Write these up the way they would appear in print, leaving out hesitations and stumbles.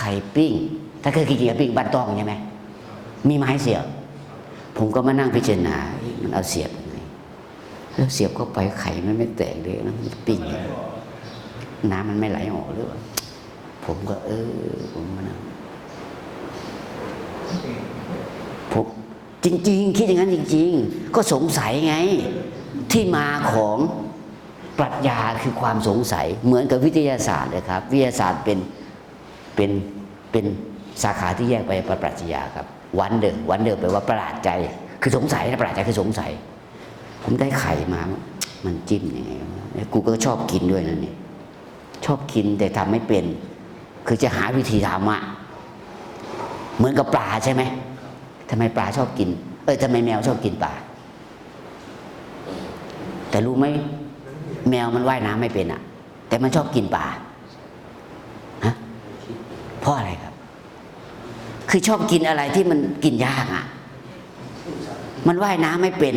ข่ปิ้งถ้าเคยกินปิ้งบ้านต้องใช่ไหมมีไม้เสียบผมก็มานั่งพิจารณามันเอาเสียบยังไงแล้วเสียบเข้าไปไข่มันไม่แตกเลยนะมันปิ้งน้ำมันไม่ไหลออกหรือเปล่าผมก็ผมมานั่งผมจริงๆคิดอย่างนั้นจริงๆก็สงสัยไงที่มาของปรัชญาคือความสงสัยเหมือนกับวิทยาศาสตร์เลยครับวิทยาศาสตร์เป็นสาขาที่แยกไปปรัชญาครับวันเดอร์แปลว่าประหลาดใจคือสงสัยนะประหลาดใจคือสงสัยผมได้ไข่มามันจิ้มยังไงกูก็ชอบกินด้วยนะเนี่ยชอบกินแต่ทำไม่เป็นคือจะหาวิธีทำเหมือนกับปลาใช่ไหมทำไมปลาชอบกินทำไมแมวชอบกินปลาแต่รู้ไหมแมวมันว่ายน้ำไม่เป็นแต่มันชอบกินปลาฮะเพราะอะไรครับคือชอบกินอะไรที่มันกินยากมันว่ายน้ำไม่เป็น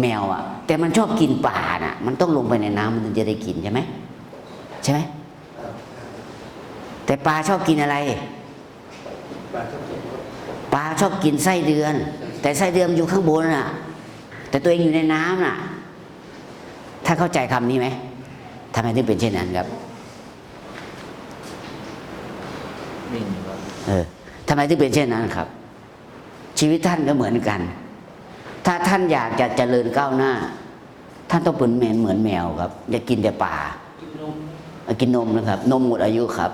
แมวแต่มันชอบกินปลามันต้องลงไปในน้ำมันถึงจะได้กินใช่ไหมแต่ปลาชอบกินอะไรปลาชอบกินไส้เดือนแต่ไส้เดือนอยู่ข้างบนแต่ตัวเองอยู่ในน้ำถ้าเข้าใจคำนี้ไหมทำไมถึงเป็นเช่นนั้นครับทำไมถึงเป็นเช่นนั้นครับชีวิตท่านก็เหมือนกันถ้าท่านอยากจะเจริญก้าวหน้าท่านต้องเป็นเหมือนแมวครับอย่ากินแต่ปลากินนมนะครับนมหมดอายุครับ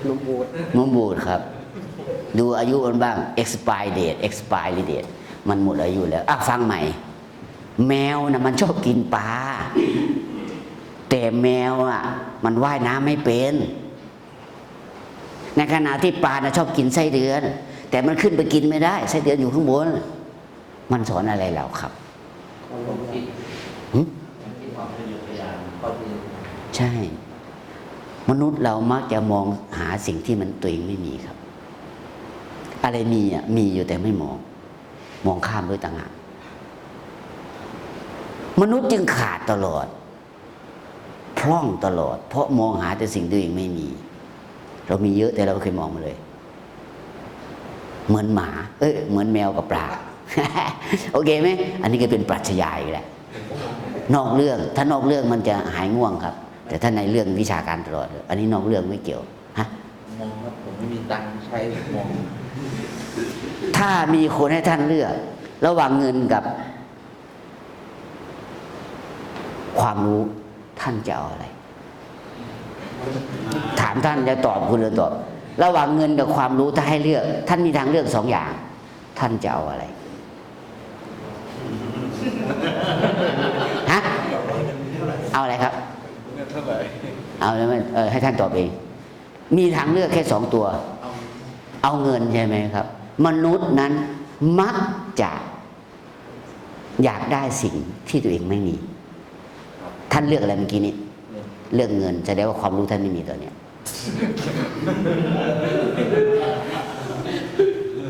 นมบูดครับดูอายุมันบ้าง expiry date มันหมดอายุแล้วฟังใหม่แมวมันชอบกินปลาแต่แมวมันว่ายน้ำไม่เป็นในขณะที่ปลาชอบกินไส้เดือนแต่มันขึ้นไปกินไม่ได้ไส้เดือนอยู่ข้างบนมันสอนอะไรเราครับใช่มนุษย์เรามักจะมองหาสิ่งที่มันตัวเองไม่มีครับอะไรมีอยู่แต่ไม่มองข้ามด้วยต่างหากมนุษย์จึงขาดตลอดพร่องตลอดเพราะมองหาแต่สิ่งตัวเองไม่มีเรามีเยอะแต่เราไม่เคยมองมาเลยเหมือนหมาเหมือนแมวกับปลา โอเคไหมอันนี้ก็เป็นปรัชญาอีกแหละนอกเรื่องถ้านอกเรื่องมันจะหายง่วงครับแต่ถ้าในเรื่องวิชาการตลอดอันนี้นอกเรื่องไม่เกี่ยวมองครับผมไม่มีตังค์ใช้มองถ้ามีคนให้ท่านเลือกระหว่างเงินกับความรู้ท่านจะเอาอะไรถามท่านจะตอบคุณเลยตอบระหว่างเงินกับความรู้ถ้าให้เลือกท่านมีทางเลือก2 อย่างท่านจะเอาอะไรเอาอะไรครับเอาแล้วให้ท่านตอบเองมีทางเลือกแค่2 ตัวเอาเงินใช่ไหมครับมนุษย์นั้นมักจะอยากได้สิ่งที่ตัวเองไม่มีท่านเลือกอะไรเมื่อกี้นี้เลือกเงินแสดงว่าความรู้ท่านไม่มีตอนนี้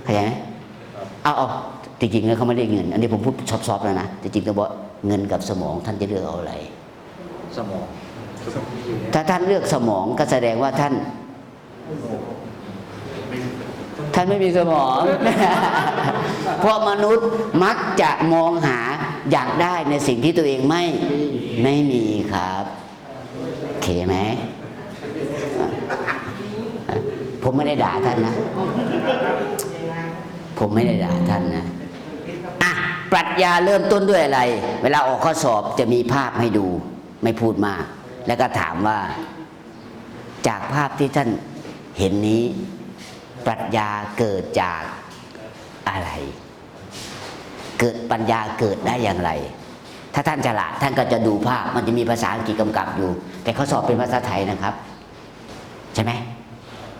เข้าใจไหมเอาจริงๆแล้วเขาไม่ได้เงินอันนี้ผมพูดซอฟๆแล้วนะจริงๆต้องบอกเงินกับสมองท่านจะเลือกเอาอะไรสมองถ้าท่านเลือกสมองก็แสดงว่าท่านไม่มีสมอง เพราะมนุษย์มักจะมองหาอยากได้ในสิ่งที่ตัวเองไม่มีครับโอเคไหมผมไม่ได้ด่าท่านนะผมไม่ได้ด่าท่านนะปรัชญาเริ่มต้นด้วยอะไร เวลาออกข้อสอบจะมีภาพให้ดูไม่พูดมากแล้วก็ถามว่าจากภาพที่ท่านเห็นนี้ปรัชญาเกิดจากอะไรเกิดปัญญาเกิดได้อย่างไรถ้าท่านฉลาดท่านก็จะดูภาพมันจะมีภาษาอังกฤษกำกับอยู่แต่ข้อสอบเป็นภาษาไทยนะครับใช่ไหม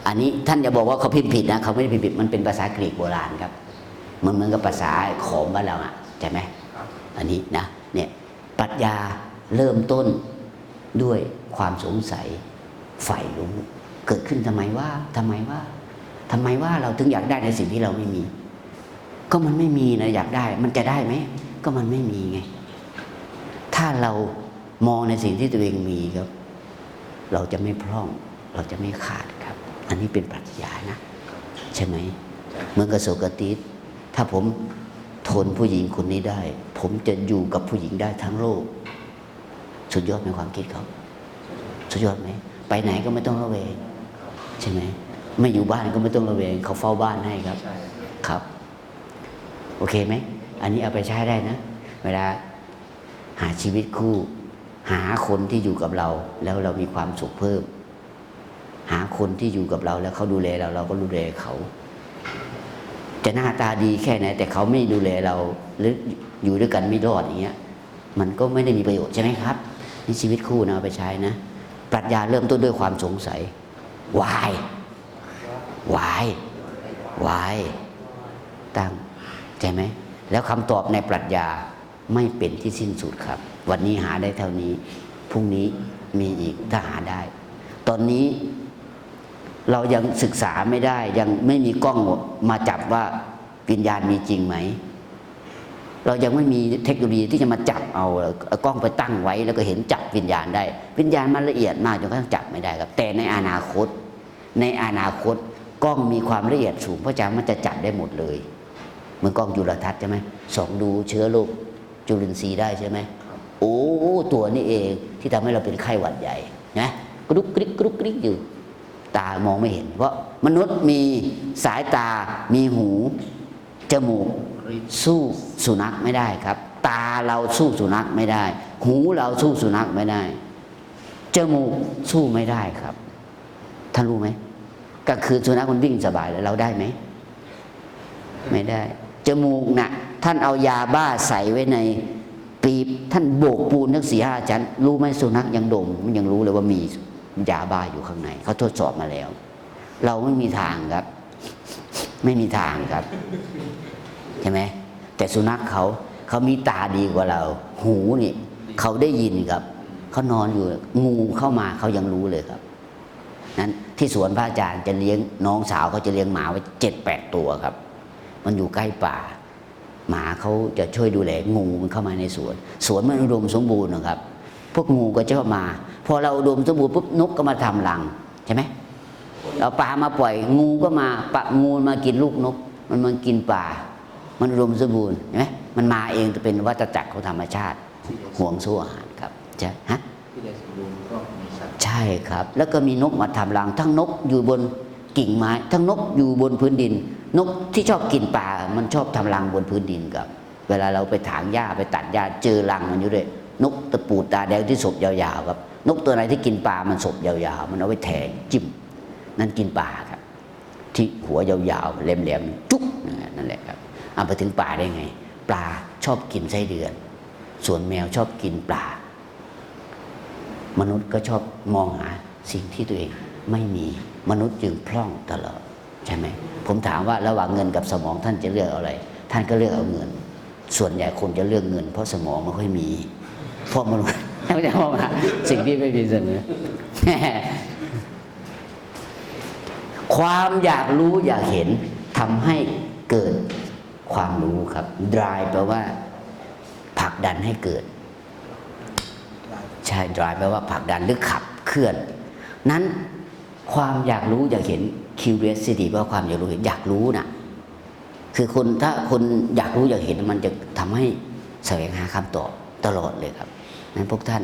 อันนี้ท่านอย่าบอกว่าเขาพิมพ์ผิดนะเขาไม่ได้พิมพ์ผิดมันเป็นภาษากรีกโบราณครับเหมือนกับภาษาขอมบ้านเราใช่ไหมอันนี้นะเนี่ยปรัชญาเริ่มต้นด้วยความสงสัยใฝ่รู้เกิดขึ้นทำไมว่าเราถึงอยากได้ในสิ่งที่เราไม่มีก็มันไม่มีนะอยากได้มันจะได้ไหมก็มันไม่มีไงถ้าเรามองในสิ่งที่ตัวเองมีครับเราจะไม่พร่อง เราจะไม่ขาดครับ อันนี้เป็นปรัชญานะใช่ไหมเหมือนกับโสกติสถ้าผมทนผู้หญิงคนนี้ได้ ผมจะอยู่กับผู้หญิงได้ทั้งโลกสุดยอดในความคิดเขาสุดยอดไหมไปไหนก็ไม่ต้องระแวงใช่ไหมไม่อยู่บ้านก็ไม่ต้องระแวงเขาเฝ้าบ้านให้ครับครับโอเคไหมอันนี้เอาไปใช้ได้นะเวลาหาชีวิตคู่หาคนที่อยู่กับเราแล้วเรามีความสุขเพิ่มหาคนที่อยู่กับเราแล้วเขาดูแลเราเราก็ดูแลเขาจะหน้าตาดีแค่ไหนแต่เขาไม่ดูแลเราหรืออยู่ด้วยกันไม่รอดอย่างเงี้ยมันก็ไม่ได้มีประโยชน์ใช่ไหมครับนี่ชีวิตคู่นะเอาไปใช้นะปรัชญาเริ่มต้นด้วยความสงสัย why ตั้งใช่ไหมแล้วคำตอบในปรัชญาไม่เป็นที่สิ้นสุดครับวันนี้หาได้เท่านี้พรุ่งนี้มีอีกถ้าหาได้ ตอนนี้เรายังศึกษาไม่ได้ยังไม่มีกล้องมาจับว่าวิญญาณมีจริงไหมเรายังไม่มีเทคโนโลยีที่จะมาจับเอากล้องไปตั้งไว้แล้วก็เห็นจับวิญญาณได้วิญญาณมันละเอียดมากจนกระทั่งจับไม่ได้ครับแต่ในอนาคตกล้องมีความละเอียดสูงเพราะฉะนั้นมันจะจับได้หมดเลยเหมือนกล้องจุลทรรศน์ใช่ไหมส่องดูเชื้อโรคจุลินทรีย์ได้ใช่ไหมโอ้ตัวนี้เองที่ทำให้เราเป็นไข้หวัดใหญ่นะกรุกกริกกรุกกริกอยู่ตามองไม่เห็นเพราะมนุษย์มีสายตามีหูจมูกสู้สุนัขไม่ได้ครับตาเราสู้สุนัขไม่ได้หูเราสู้สุนัขไม่ได้จมูกสู้ไม่ได้ครับท่านรู้ไหมกลางคืนสุนัขมันวิ่งสบายแล้วเราได้ไหมไม่ได้จมูกน่ะท่านเอายาบ้าใส่ไว้ในปีบท่านโบกปูนทั้ง4-5 ชั้นรู้ไหมสุนัขยังดมมันยังรู้เลยว่ามียาบ้าอยู่ข้างในเขาทดสอบมาแล้วเราไม่มีทางครับไม่มีทางครับใช่ไหมแต่สุนัขเขามีตาดีกว่าเราหูนี่เขาได้ยินครับเขานอนอยู่งูเข้ามาเขายังรู้เลยครับนั้นที่สวนพระอาจารย์จะเลี้ยงน้องสาวเขาจะเลี้ยงหมาไว้7-8 ตัวครับมันอยู่ใกล้ป่าหมาเขาจะช่วยดูแลงูมันเข้ามาในสวนมันอุดมสมบูรณ์นะครับพวกงูก็จะเข้ามาพอเราอุดมสมบูรณ์ปุ๊บนกก็มาทำรังใช่ไหมเราปลามาปล่อยงูก็มาปะงูมากินลูกนกมันมากินปลามันอุดมสมบูรณ์ใช่ไหมมันมาเองจะเป็นวัฏจักรของธรรมชาติห่วงสู้อาหารครับใช่ฮะใช่ครับแล้วก็มีนกมาทำรังทั้งนกอยู่บนกิ่งไม้ทั้งนกอยู่บนพื้นดินนกที่ชอบกินปลามันชอบทำรังบนพื้นดินครับเวลาเราไปถางหญ้าไปตัดหญ้าเจอรังมันอยู่ด้วยนกตะปูตาแดงที่ศพยาวๆครับนกตัวไหนที่กินปลามันศพยาวๆมันเอาไว้แทงจิ้มนั่นกินปลาครับที่หัวยาวๆแหลมๆจุ๊กนั่นแหละครับเอาไปถึงปลาได้ไงปลาชอบกินไส้เดือนส่วนแมวชอบกินปลามนุษย์ก็ชอบมองหาสิ่งที่ตัวเองไม่มีมนุษย์จึงพร่องตลอดใช่ไหมผมถามว่าระหว่างเงินกับสมองท่านจะเลือกอะไรท่านก็เลือกเอาเงินส่วนใหญ่คนจะเลือกเงินเพราะสมองไม่ค่อยมีเพราะมนุษย์ไม่ได้มองหาสิ่งที่ไม่มีเสนอ ความอยากรู้อยากเห็นทำให้เกิดความรู้ครับ drive แปลว่าผลักดันให้เกิดใช่ drive แปลว่าผลักดันหรือขับเคลื่อนนั้นความอยากรู้อยากเห็น curiosity แปลว่าความอยากรู้อยากรู้นะคือคนถ้าคนอยากรู้อยากเห็นมันจะทำให้แสวงหาคำตอบตลอดเลยครับนั้นพวกท่าน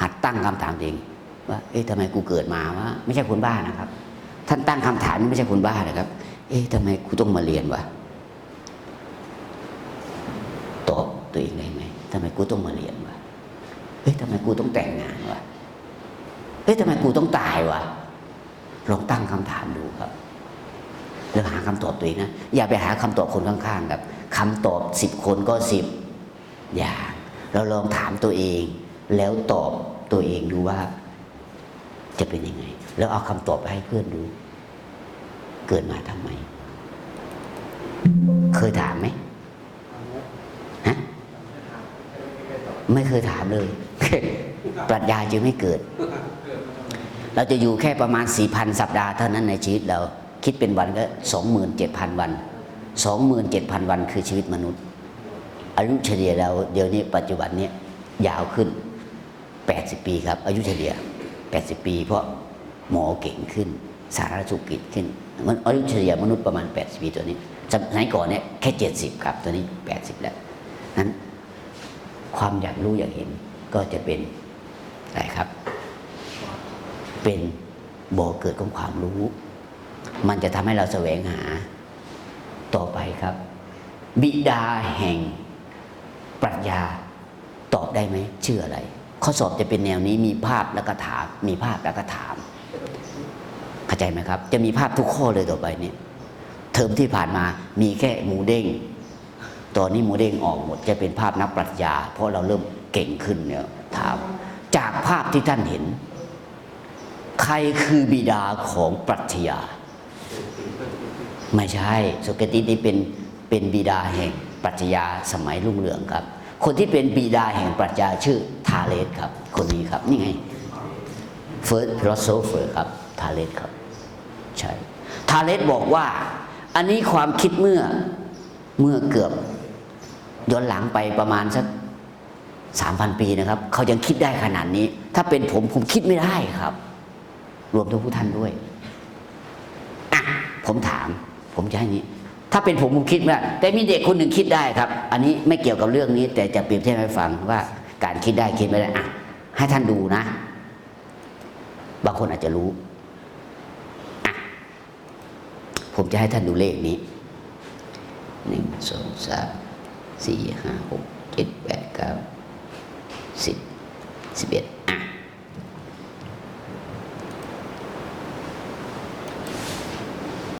หัดตั้งคำถามเองว่าเอ๊ะทำไมกูเกิดมาวะไม่ใช่คนบ้านะครับท่านตั้งคำถามนี่ไม่ใช่คนบ้านะครับเอ๊ะทำไมกูต้องมาเรียนวะตอบตัวเองได้ไหมทำไมกูต้องมาเรียนวะเอ๊ะทำไมกูต้องแต่งงานวะเอ๊ะทำไมกูต้องตายวะลองตั้งคำถามดูครับแล้วหาคำตอบตัวเองนะอย่าไปหาคำตอบคนข้างๆครับคำตอบ10 คนก็10อย่างเราลองถามตัวเองแล้วตอบตัวเองดูว่าจะเป็นยังไงแล้วเอาคำตอบไปให้เพื่อนดูเกิดมาทำไมเคยถามไหมฮะไม่เคยถามเลย ปรัชญาจึงไม่เกิดเราจะอยู่แค่ประมาณ 4,000 สัปดาห์เท่านั้นในชีวิตเราคิดเป็นวันก็ 27,000 วัน 27,000 วันคือชีวิตมนุษย์อายุเฉลี่ยเราเดี๋ยวนี้ปัจจุบันนี้ยาวขึ้น80 ปีครับอายุเฉลี่ย80 ปีเพราะ หมอเก่งขึ้น สาธารณสุขเก่งขึ้นมันอายุเฉลี่ยมนุษย์ประมาณ80 ปีตัวนี้สมัยก่อนเนี่ยแค่70ครับตัวนี้80แล้วนั้นความอยากรู้อยากเห็นก็จะเป็นอะไรครับ เป็นบ่อเกิดของความรู้ มันจะทำให้เราแสวงหาต่อไปครับ บิดาแห่งปรัชญาตอบได้ไหมชื่ออะไร ข้อสอบจะเป็นแนวนี้มีภาพแล้วก็ถามมีภาพแล้วก็ถามเข้าใจไหมครับจะมีภาพทุกข้อเลยต่อไปนี้เทอมที่ผ่านมามีแค่หมูเด้งตอนนี้หมูเด้งออกหมดจะเป็นภาพนักปรัชญาเพราะเราเริ่มเก่งขึ้นเนี่ยถามจากภาพที่ท่านเห็นใครคือบิดาของปรัชญาไม่ใช่โสเครติสนี่เป็นบิดาแห่งปรัชญาสมัยรุ่งเรืองครับคนที่เป็นบิดาแห่งปรัชญาชื่อทาเลสครับคนนี้ครับนี่ไง first philosopher ครับทาเลสครับใช่ทาเลสบอกว่าอันนี้ความคิดเมื่อเกือบย้อนหลังไปประมาณสัก 3,000 ปีนะครับเขายังคิดได้ขนาดนี้ถ้าเป็นผมคิดไม่ได้ครับรวมทั้งผู้ท่านด้วยอ่ะผมถามผมจะให้นี้ถ้าเป็นผมคิดไม่ได้แต่มีเด็กคนหนึ่งคิดได้ครับอันนี้ไม่เกี่ยวกับเรื่องนี้แต่จะเปรียบเทียบให้ฟังว่าการคิดได้คิดไม่ได้อ่ะให้ท่านดูนะบางคนอาจจะรู้อ่ะผมจะให้ท่านดูเลขนี้1 2 3 4 5 6 7 8 9 10 11